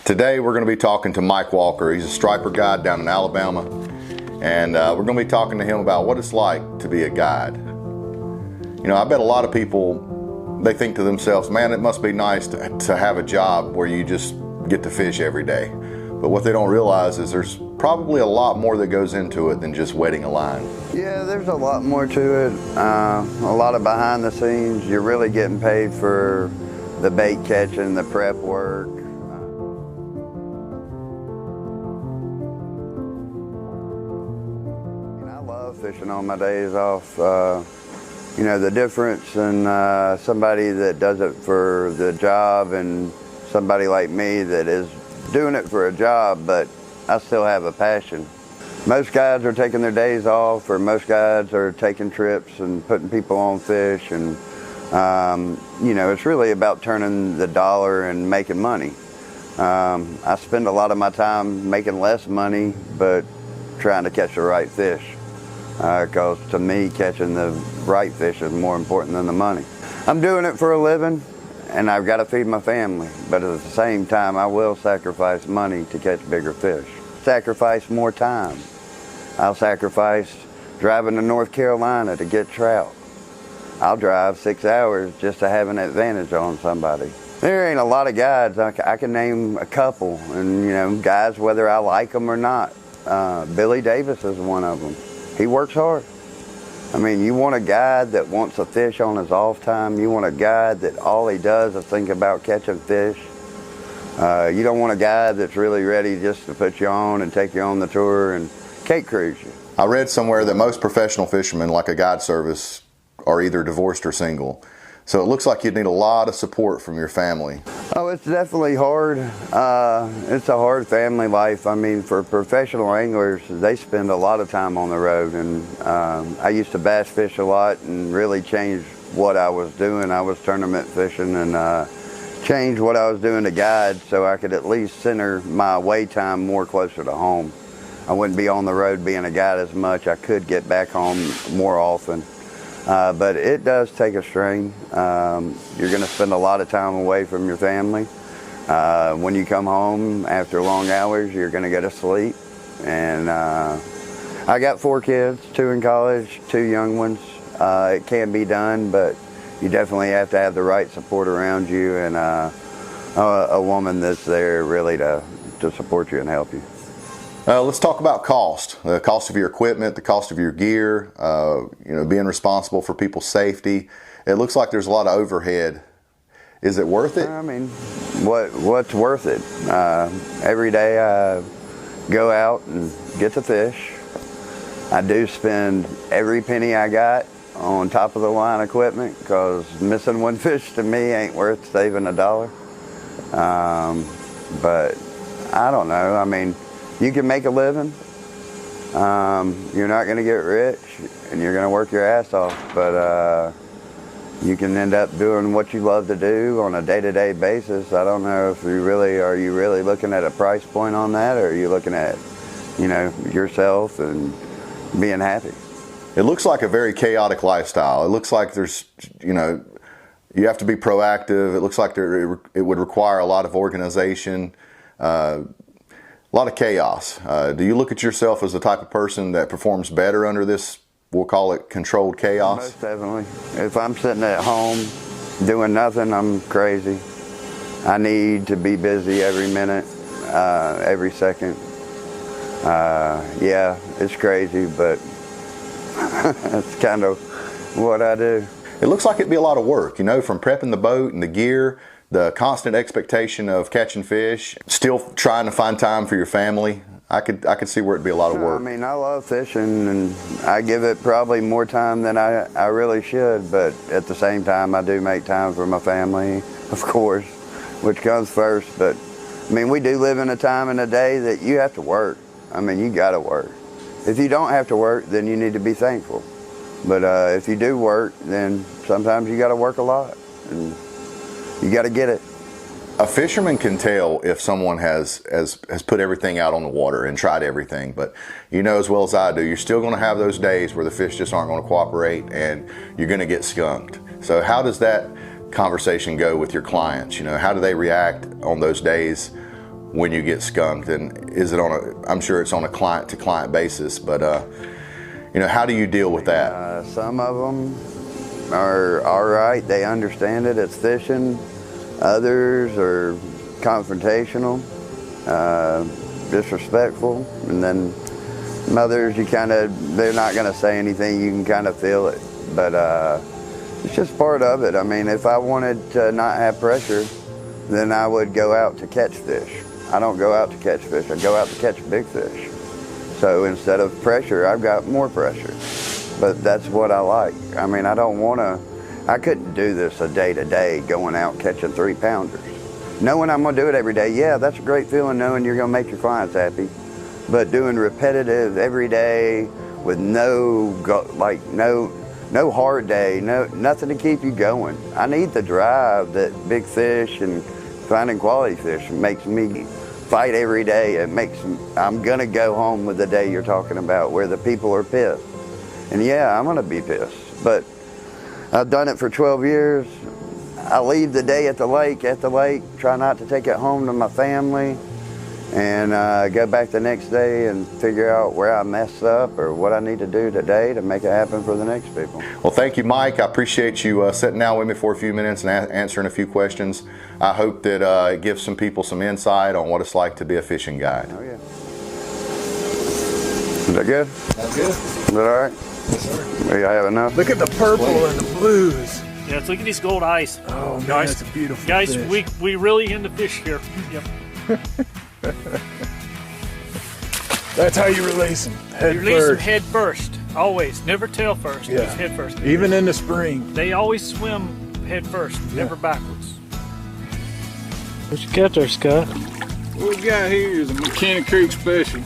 Today we're going to be talking to Mike Walker. He's a striper guide down in Alabama, and we're going to be talking to him about what it's like to be a guide. You know, I bet a lot of people, they think to themselves, man, it must be nice to have a job where you just get to fish every day. But what they don't realize is there's probably a lot more that goes into it than just wetting a line. Yeah, there's a lot more to it. A lot of behind the scenes. You're really getting paid for the bait catching, the prep work. I love fishing on my days off. You know, the difference in somebody that does it for the job and somebody like me that is doing it for a job, but I still have a passion. Most guides are taking their days off, or most guides are taking trips and putting people on fish, and you know, it's really about turning the dollar and making money. I spend a lot of my time making less money, but trying to catch the right fish, because to me, catching the right fish is more important than the money. I'm doing it for a living, and I've got to feed my family, but at the same time, I will sacrifice money to catch bigger fish. Sacrifice more time. I'll sacrifice driving to North Carolina to get trout. I'll drive 6 hours just to have an advantage on somebody. There ain't a lot of guides. I can name a couple, and you know, guys, whether I like them or not. Billy Davis is one of them. He works hard. I mean, you want a guide that wants to fish on his off time. You want a guide that all he does is think about catching fish. You don't want a guide that's really ready just to put you on and take you on the tour and Cape cruise you. I read somewhere that most professional fishermen, like a guide service, are either divorced or single. So it looks like you'd need a lot of support from your family. Oh, it's definitely hard. It's a hard family life. I mean, for professional anglers, they spend a lot of time on the road. And I used to bass fish a lot and really changed what I was doing. I was tournament fishing and changed what I was doing to guide so I could at least center my away time more closer to home. I wouldn't be on the road being a guide as much. I could get back home more often. But it does take a strain. You're going to spend a lot of time away from your family. When you come home after long hours, you're going to go to sleep. And I got 4 kids, 2 in college, 2 young ones. It can be done, but you definitely have to have the right support around you and a woman that's there really to support you and help you. Let's talk about cost. The cost of your equipment, the cost of your gear, you know, being responsible for people's safety. It looks like there's a lot of overhead. Is it worth it? I mean, what's worth it? Every day I go out and get the fish. I do spend every penny I got on top of the line equipment, because missing one fish to me ain't worth saving $1. But I don't know. I mean, you can make a living. You're not going to get rich, and you're going to work your ass off, but you can end up doing what you love to do on a day-to-day basis. I don't know if you really looking at a price point on that, or are you looking at, you know, yourself and being happy? It looks like a very chaotic lifestyle. It looks like there's, you know, you have to be proactive. It looks like it would require a lot of organization. A lot of chaos. Do you look at yourself as the type of person that performs better under this, we'll call it controlled chaos? Most definitely. If I'm sitting at home doing nothing, I'm crazy. I need to be busy every minute, every second. Yeah, it's crazy, but that's kind of what I do. It looks like it'd be a lot of work, you know, from prepping the boat and the gear, the constant expectation of catching fish, still trying to find time for your family. I could see where it'd be a lot of work. I mean, I love fishing, and I give it probably more time than I really should, but at the same time, I do make time for my family, of course, which comes first. But I mean, we do live in a time and a day that you have to work. I mean, you gotta work. If you don't have to work, then you need to be thankful. But if you do work, then sometimes you gotta work a lot, and you got to get it. A fisherman can tell if someone has put everything out on the water and tried everything, but you know as well as I do, you're still going to have those days where the fish just aren't going to cooperate and you're going to get skunked. So how does that conversation go with your clients? You know, how do they react on those days when you get skunked, and is it on a? I'm sure it's on a client to client basis, but you know, how do you deal with that? Some of them are all right. They understand it. It's fishing. Others are confrontational, disrespectful, and then others they're not going to say anything. You can kind of feel it, but it's just part of it. I mean, if I wanted to not have pressure, then I would go out to catch fish. I don't go out to catch fish. I go out to catch big fish. So instead of pressure, I've got more pressure. But that's what I like. I mean, I couldn't do this a day to day, going out catching 3-pounders. Knowing I'm gonna do it every day, yeah, that's a great feeling, knowing you're gonna make your clients happy. But doing repetitive every day with no hard day, nothing to keep you going. I need the drive that big fish and finding quality fish makes me fight every day. I'm gonna go home with the day you're talking about where the people are pissed. And yeah, I'm gonna be pissed, but I've done it for 12 years. I leave the day at the lake, try not to take it home to my family, and go back the next day and figure out where I messed up or what I need to do today to make it happen for the next people. Well, thank you, Mike. I appreciate you sitting down with me for a few minutes and answering a few questions. I hope that it gives some people some insight on what it's like to be a fishing guide. Oh, yeah. Is that good? That's good. Is that all right? Yes, sir. Do you have enough? Look at the purple and the blues. Yes, look at these gold eyes. Oh, man, guys, that's a beautiful guys, fish. we really into fish here. Yep. That's how you release them. Head You release them first. head first, always. Never tail first, Yeah. just head first. Even in the spring. They always swim head first, never backwards. What you got there, Scott? What we got here is a Mechanic Creek Special.